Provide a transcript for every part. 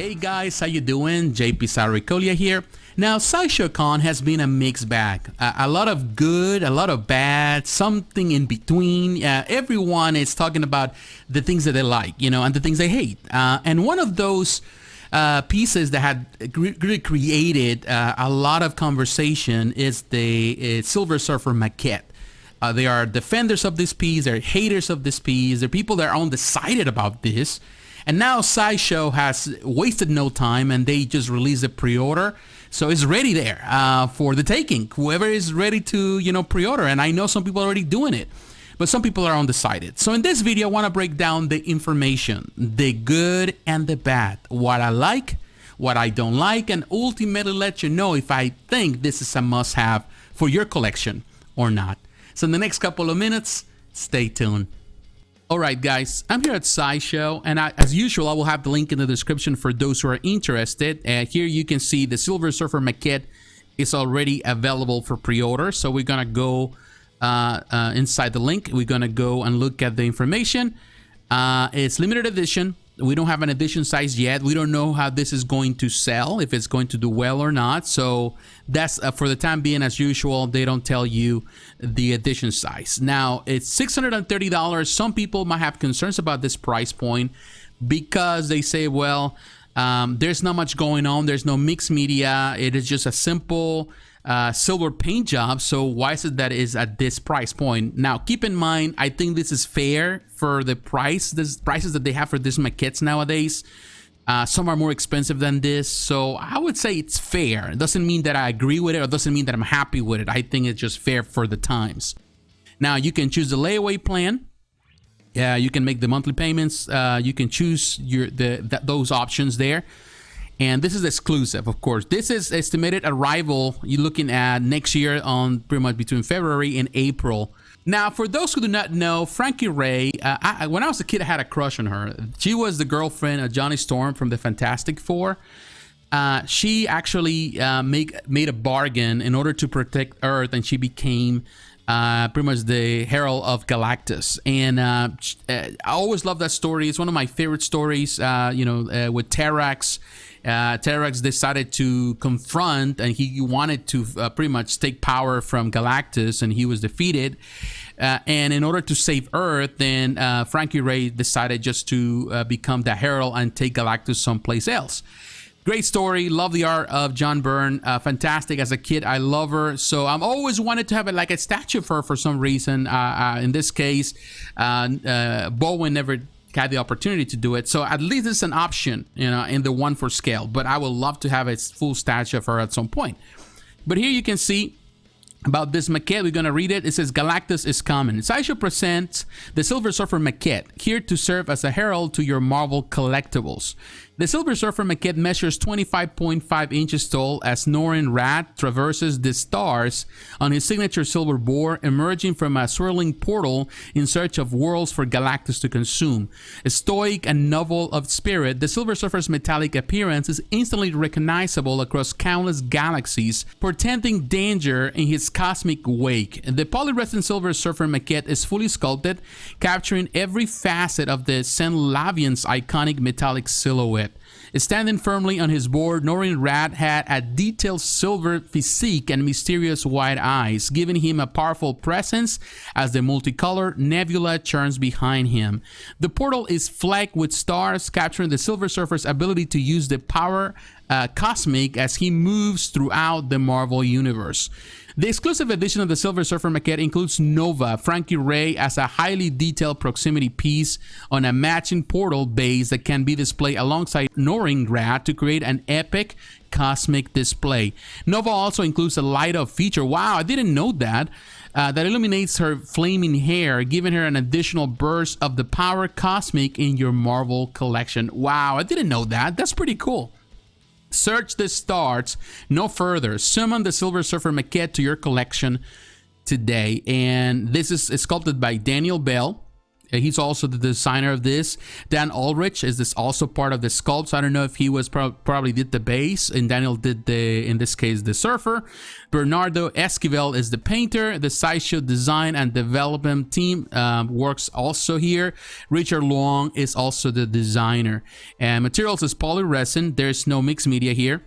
Hey guys, how you doing? jpsarrireviews here. Now, Sideshow Con has been a mixed bag. A lot of good, a lot of bad, something in between. Everyone is talking about the things that they like, and the things they hate. And one of those pieces that had really created a lot of conversation is the Silver Surfer Maquette. They are defenders of this piece, they're haters of this piece, they're people that are undecided about this. And now Sideshow has wasted no time and they just released a pre-order. So it's ready there for the taking. Whoever is ready to, pre-order. And I know some people are already doing it, but some people are undecided. So in this video, I want to break down the information, the good and the bad, what I like, what I don't like, and ultimately let you know if I think this is a must-have for your collection or not. So in the next couple of minutes, stay tuned. Alright guys, I'm here at Sideshow, and as usual I will have the link in the description for those who are interested. Here you can see the Silver Surfer Maquette is already available for pre-order, so we're gonna go inside the link. We're gonna go and look at the information. It's limited edition. We don't have an edition size yet. We don't know how this is going to sell, if it's going to do well or not. So that's for the time being, as usual, they don't tell you the edition size. Now, it's $630. Some people might have concerns about this price point because they say, well, there's not much going on. There's no mixed media. It is just a simple silver paint job. So why is it that it is at this price point? Now, keep in mind, I think this is fair for the prices that they have for these maquettes nowadays. Some are more expensive than this, so I would say it's fair. It doesn't mean that I agree with it, or doesn't mean that I'm happy with it. I think it's just fair for the times. Now, you can choose the layaway plan. Yeah, you can make the monthly payments. You can choose those options there. And this is exclusive, of course. This is estimated arrival. You're looking at next year on pretty much between February and April. Now, for those who do not know, Frankie Ray, when I was a kid, I had a crush on her. She was the girlfriend of Johnny Storm from the Fantastic Four. She actually made a bargain in order to protect Earth, and she became pretty much the Herald of Galactus. And I always love that story. It's one of my favorite stories, with Terrax. Terrax decided to confront, and he wanted to pretty much take power from Galactus, and he was defeated. And in order to save Earth, then Frankie Ray decided just to become the Herald and take Galactus someplace else. Great story. Love the art of John Byrne. Fantastic. As a kid, I love her. So I'm always wanted to have like a statue of her for some reason. In this case, Bowen never had the opportunity to do it, so at least it's an option, in the 1 for scale. But I would love to have a full statue of her at some point. But here you can see about this maquette. We're gonna read it. It says, Galactus is coming. Sideshow presents the Silver Surfer Maquette, here to serve as a herald to your Marvel collectibles. The Silver Surfer Maquette measures 25.5 inches tall as Norrin Radd traverses the stars on his signature silver board, emerging from a swirling portal in search of worlds for Galactus to consume. A stoic and noble of spirit, the Silver Surfer's metallic appearance is instantly recognizable across countless galaxies, portending danger in his cosmic wake. The polyresin Silver Surfer Maquette is fully sculpted, capturing every facet of the Zen-Lavian's iconic metallic silhouette. Standing firmly on his board, Norrin Radd had a detailed silver physique and mysterious white eyes, giving him a powerful presence as the multicolored nebula churns behind him. The portal is flecked with stars, capturing the Silver Surfer's ability to use the power cosmic as he moves throughout the Marvel Universe. The exclusive edition of the Silver Surfer Maquette includes Nova, Frankie Ray, as a highly detailed proximity piece on a matching portal base that can be displayed alongside Norrin Radd to create an epic cosmic display. Nova also includes a light-up feature, wow, I didn't know that, that illuminates her flaming hair, giving her an additional burst of the power cosmic in your Marvel collection. Wow, I didn't know that. That's pretty cool. Search the stars no further. Summon the Silver Surfer Maquette to your collection today. And this is sculpted by Daniel Bell. He's also the designer of this. Dan Ulrich is this also part of the Sculpt. So I don't know if he was probably did the base and Daniel did the, in this case, the surfer. Bernardo Esquivel is the painter. The Sideshow design and development team works also here. Richard Long is also the designer. And materials is polyresin. There's no mixed media here.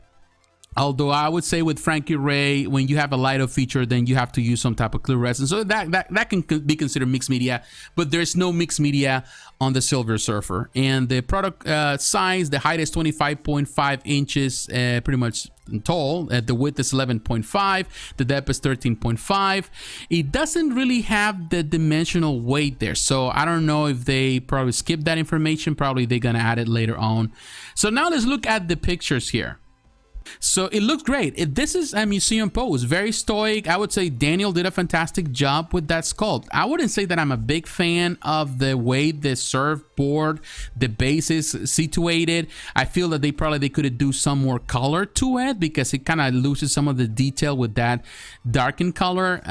Although I would say with Frankie Ray, when you have a Lido feature, then you have to use some type of clear resin. So that can be considered mixed media, but there's no mixed media on the Silver Surfer. And the product size, the height is 25.5 inches, pretty much tall. The width is 11.5. The depth is 13.5. It doesn't really have the dimensional weight there. So I don't know if they probably skipped that information. Probably they're going to add it later on. So now let's look at the pictures here. So it looks great. This is a museum pose, very stoic. I would say Daniel did a fantastic job with that sculpt. I wouldn't say that I'm a big fan of the way the surfboard, the base is situated. I feel that they could do some more color to it because it kind of loses some of the detail with that darkened color.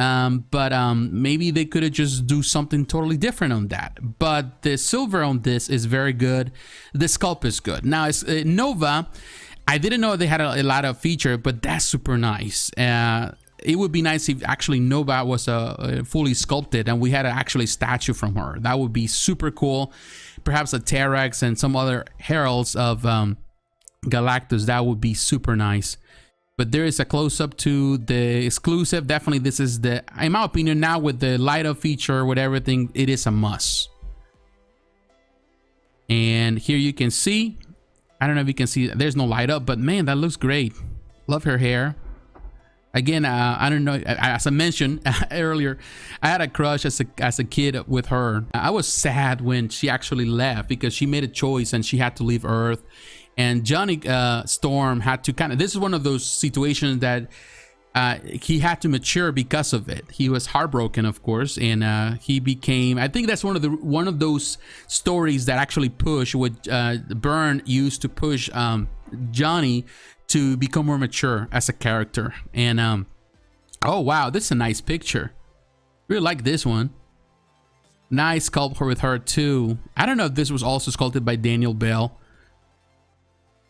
But maybe they could have just do something totally different on that. But the silver on this is very good. The sculpt is good. Now it's Nova. I didn't know they had a lot of feature, but that's super nice. It would be nice if actually Nova was fully sculpted and we had actually statue from her. That would be super cool. Perhaps a T-Rex and some other heralds of Galactus. That would be super nice. But there is a close-up to the exclusive. Definitely this is the, in my opinion, now with the Lido feature, with everything, it is a must. And here you can see, I don't know if you can see, there's no light up, but man, that looks great. Love her hair. Again, I don't know, as I mentioned earlier, I had a crush as a kid with her. I was sad when she actually left because she made a choice and she had to leave Earth. And Johnny Storm had to kind of, this is one of those situations that he had to mature because of it. He was heartbroken, of course, and he became, I think that's one of those stories that actually push what Byrne used to push Johnny to become more mature as a character. And oh wow, this is a nice picture. Really like this one. Nice sculpt with her too. I don't know if this was also sculpted by Daniel Bell,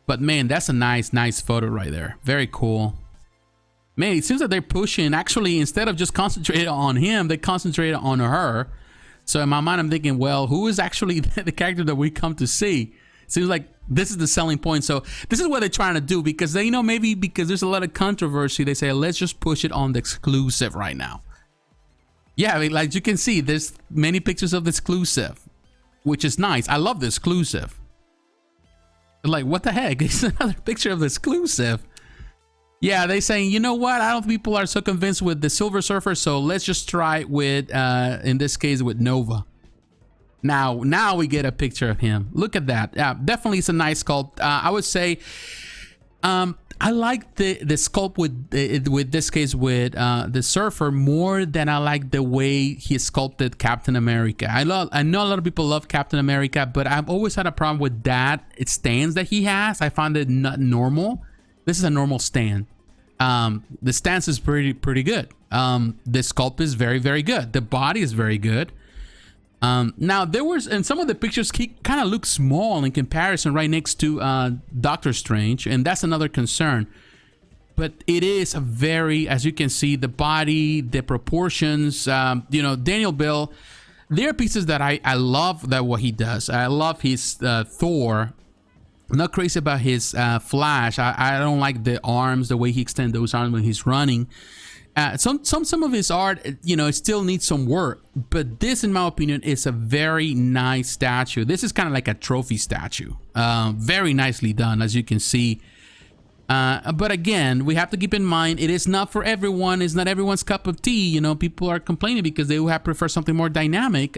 but man, that's a nice photo right there. Very cool. Man, it seems that they're pushing, actually, instead of just concentrating on him, they concentrated on her. So in my mind, I'm thinking, well, who is actually the character that we come to see? Seems like this is the selling point. So this is what they're trying to do, because they, you know, maybe because there's a lot of controversy, they say, let's just push it on the exclusive right now. Yeah, I mean, like you can see, there's many pictures of the exclusive, which is nice. I love the exclusive. Like, what the heck? It's another picture of the exclusive. Yeah, they saying, you know what? I don't think people are so convinced with the Silver Surfer, so let's just try with, in this case, with Nova. Now we get a picture of him. Look at that. Yeah, definitely it's a nice sculpt. I would say, I like the sculpt with this case with the Surfer more than I like the way he sculpted Captain America. I know a lot of people love Captain America, but I've always had a problem with that stance that he has. I find it not normal. This is a normal stand. The stance is pretty good. The sculpt is very good. The body is very good. Now there was, and some of the pictures he kind of look small in comparison right next to Doctor Strange, and that's another concern. But it is a very, as you can see, the body, the proportions, you know, Daniel Bell, there are pieces that I love that what he does. I love his Thor. I'm not crazy about his Flash. I don't like the arms, the way he extends those arms when he's running. Some of his art, you know, it still needs some work. But this, in my opinion, is a very nice statue. This is kind of like a trophy statue. Very nicely done, as you can see. But again, we have to keep in mind, it is not for everyone. It's not everyone's cup of tea. You know, people are complaining because they would prefer something more dynamic.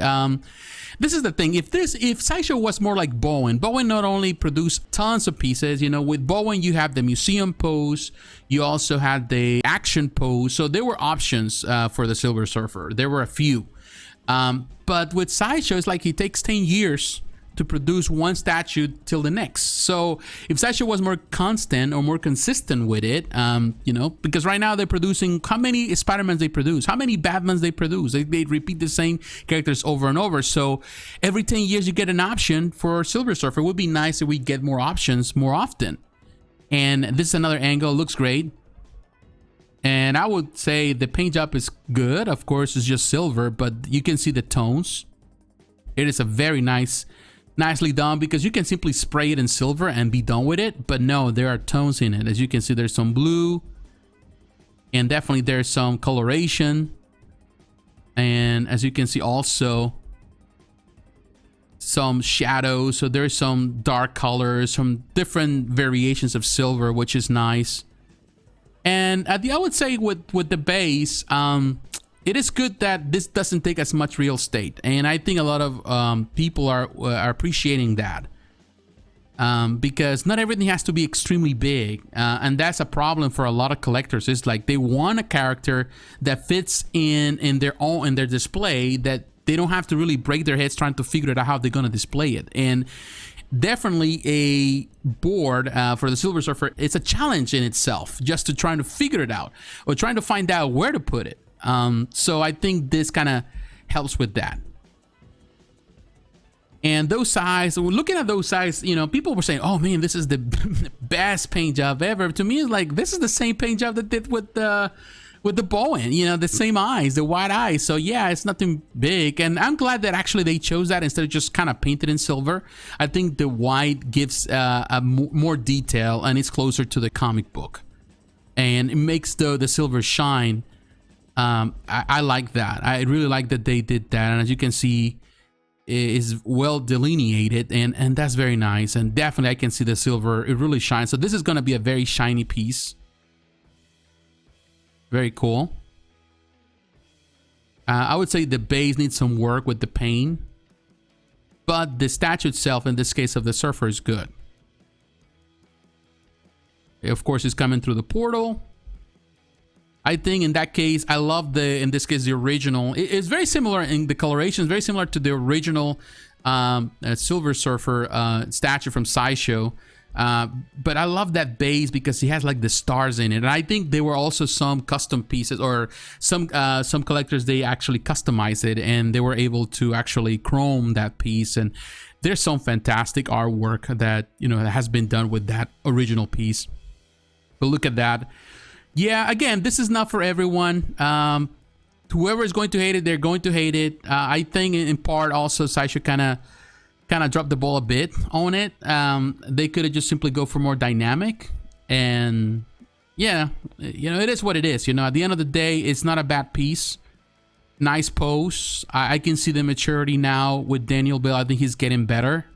This is the thing. If Sideshow was more like Bowen not only produced tons of pieces, you know, with Bowen you have the museum pose, you also had the action pose. So there were options for the Silver Surfer. There were a few. But with Sideshow, it's like it takes 10 years to produce one statue till the next. So if Sideshow was more constant or more consistent with it, you know, because right now they're producing, how many Spider-Mans they produce, how many Batmans they produce, they repeat the same characters over and over. So every 10 years you get an option for Silver Surfer. It would be nice if we get more options more often. And this is another angle, looks great. And I would say the paint job is good. Of course, it's just silver, but you can see the tones. It is a very nicely done, because you can simply spray it in silver and be done with it. But no, there are tones in it. As you can see, there's some blue, and definitely there's some coloration. And as you can see, also some shadows. So there's some dark colors, some different variations of silver, which is nice. And I would say with the base, it is good that this doesn't take as much real estate, and I think a lot of people are appreciating that, because not everything has to be extremely big, and that's a problem for a lot of collectors. It's like they want a character that fits in their display, that they don't have to really break their heads trying to figure out how they're going to display it. And definitely a board for the Silver Surfer, it's a challenge in itself, just to trying to figure it out or trying to find out where to put it. So I think this kind of helps with that. And those sides, looking at those sides, you know, people were saying, oh man, this is the best paint job ever. To me, it's like, this is the same paint job that did with the Bowen, you know, the same eyes, the white eyes. So yeah, it's nothing big. And I'm glad that actually they chose that instead of just kind of painted in silver. I think the white gives more detail, and it's closer to the comic book, and it makes the silver shine. I like that. I really like that they did that. And as you can see, it is well delineated, and that's very nice. And definitely I can see the silver, it really shines. So this is going to be a very shiny piece. Very cool. I would say the base needs some work with the paint, but the statue itself, in this case of the Surfer, is good. Of course, it's coming through the portal. I think in that case, I love in this case, the original. It's very similar in the coloration. It's very similar to the original Silver Surfer statue from Sideshow. But I love that base because he has like the stars in it. And I think there were also some custom pieces, or some collectors, they actually customized it and they were able to actually chrome that piece. And there's some fantastic artwork that, you know, has been done with that original piece. But look at that. Yeah, again, this is not for everyone. Whoever is going to hate it, they're going to hate it. I think in part also Sideshow kind of dropped the ball a bit on it. They could have just simply go for more dynamic, and yeah, you know, it is what it is. You know, at the end of the day, it's not a bad piece. Nice pose. I can see the maturity now with Daniel Bell. I think he's getting better,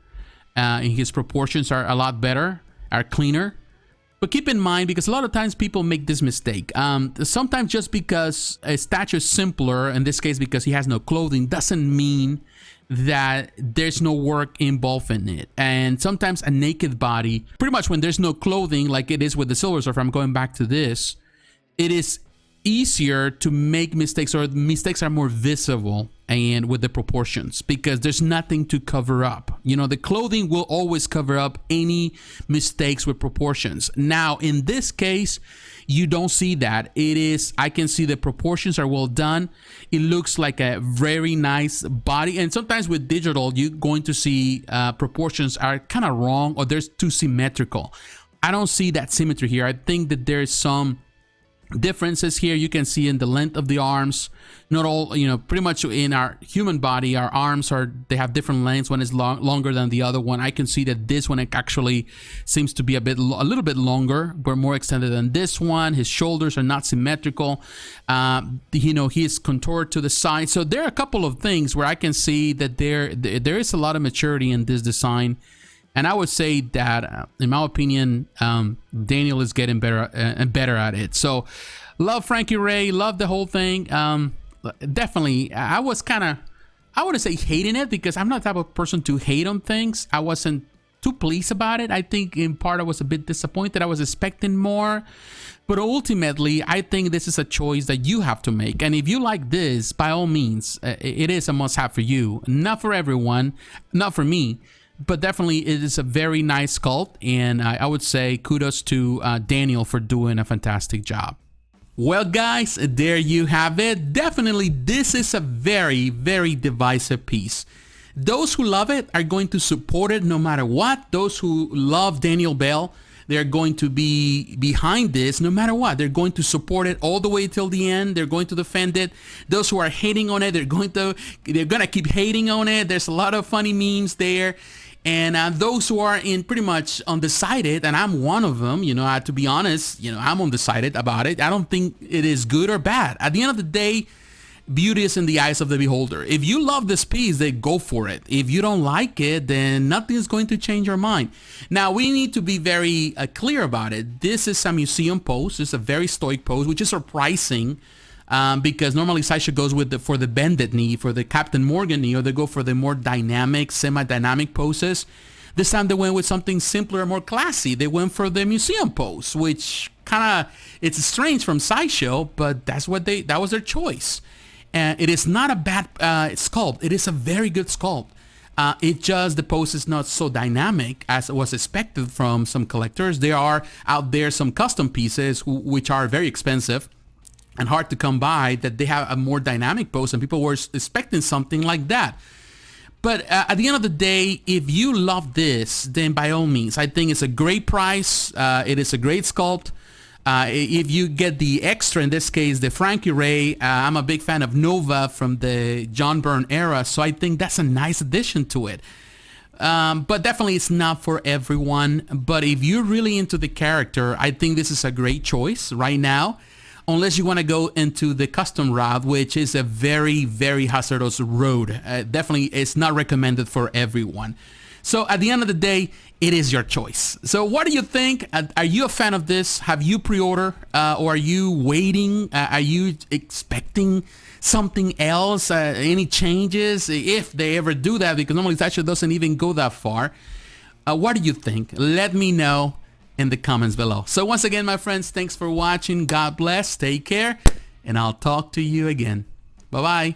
and his proportions are a lot better, are cleaner. But keep in mind, because a lot of times people make this mistake. Sometimes just because a statue is simpler, in this case because he has no clothing, doesn't mean that there's no work involved in it. And sometimes a naked body, pretty much when there's no clothing, like it is with the Silver Surfer, I'm going back to this, it is easier to make mistakes, or mistakes are more visible and with the proportions, because there's nothing to cover up. You know, the clothing will always cover up any mistakes with proportions. Now in this case, you don't see that. It is, I can see the proportions are well done. It looks like a very nice body. And sometimes with digital, you're going to see proportions are kind of wrong, or there's too symmetrical. I don't see that symmetry here. I think that there's some differences here. You can see in the length of the arms. Not all, you know, pretty much in our human body, our arms they have different lengths. One is longer than the other one. I can see that this one actually seems to be a little bit longer, but more extended than this one. His shoulders are not symmetrical. You know, he is contoured to the side. So there are a couple of things where I can see that there is a lot of maturity in this design. And I would say that, in my opinion, Daniel is getting better and better at it. So, love Frankie Ray, love the whole thing. Definitely, I was kind of, I wouldn't say hating it, because I'm not the type of person to hate on things. I wasn't too pleased about it. I think in part I was a bit disappointed. I was expecting more. But ultimately, I think this is a choice that you have to make. And if you like this, by all means, it is a must-have for you. Not for everyone, not for me. but definitely it is a very nice sculpt, and I would say kudos to Daniel for doing a fantastic job. Well, guys, there you have it. Definitely, this is a very, very divisive piece. Those who love it are going to support it no matter what. Those who love Daniel Bell, they're going to be behind this no matter what. They're going to support it all the way till the end. They're going to defend it. Those who are hating on it, they're going to keep hating on it. There's a lot of funny memes there. And those who are in pretty much undecided, and I'm one of them, you know, to be honest, you know, I'm undecided about it. I don't think it is good or bad. At the end of the day, beauty is in the eyes of the beholder. If you love this piece, then go for it. If you don't like it, then nothing is going to change your mind. Now, we need to be very clear about it. This is a museum pose. It's a very stoic pose, which is surprising because normally Sideshow goes with for the bended knee, for the Captain Morgan knee, or they go for the more dynamic, semi-dynamic poses. This time they went with something simpler, more classy. They went for the museum pose, which kind of, it's strange from Sideshow, but that was their choice. And it is not a bad sculpt. It is a very good sculpt. The pose is not so dynamic as was expected from some collectors. There are out there some custom pieces which are very expensive and hard to come by, that they have a more dynamic pose, and people were expecting something like that. But at the end of the day, if you love this, then by all means, I think it's a great price. It is a great sculpt. If you get the extra, in this case, the Frankie Ray, I'm a big fan of Nova from the John Byrne era, so I think that's a nice addition to it. But definitely it's not for everyone. But if you're really into the character, I think this is a great choice right now. Unless you want to go into the custom route, which is a very, very hazardous road. Definitely, it's not recommended for everyone. So at the end of the day, it is your choice. So what do you think? Are you a fan of this? Have you pre-ordered or are you waiting? Are you expecting something else? Any changes? If they ever do that, because normally Sideshow doesn't even go that far. What do you think? Let me know in the comments below. So once again, my friends, thanks for watching. God bless. Take care. And I'll talk to you again. Bye-bye.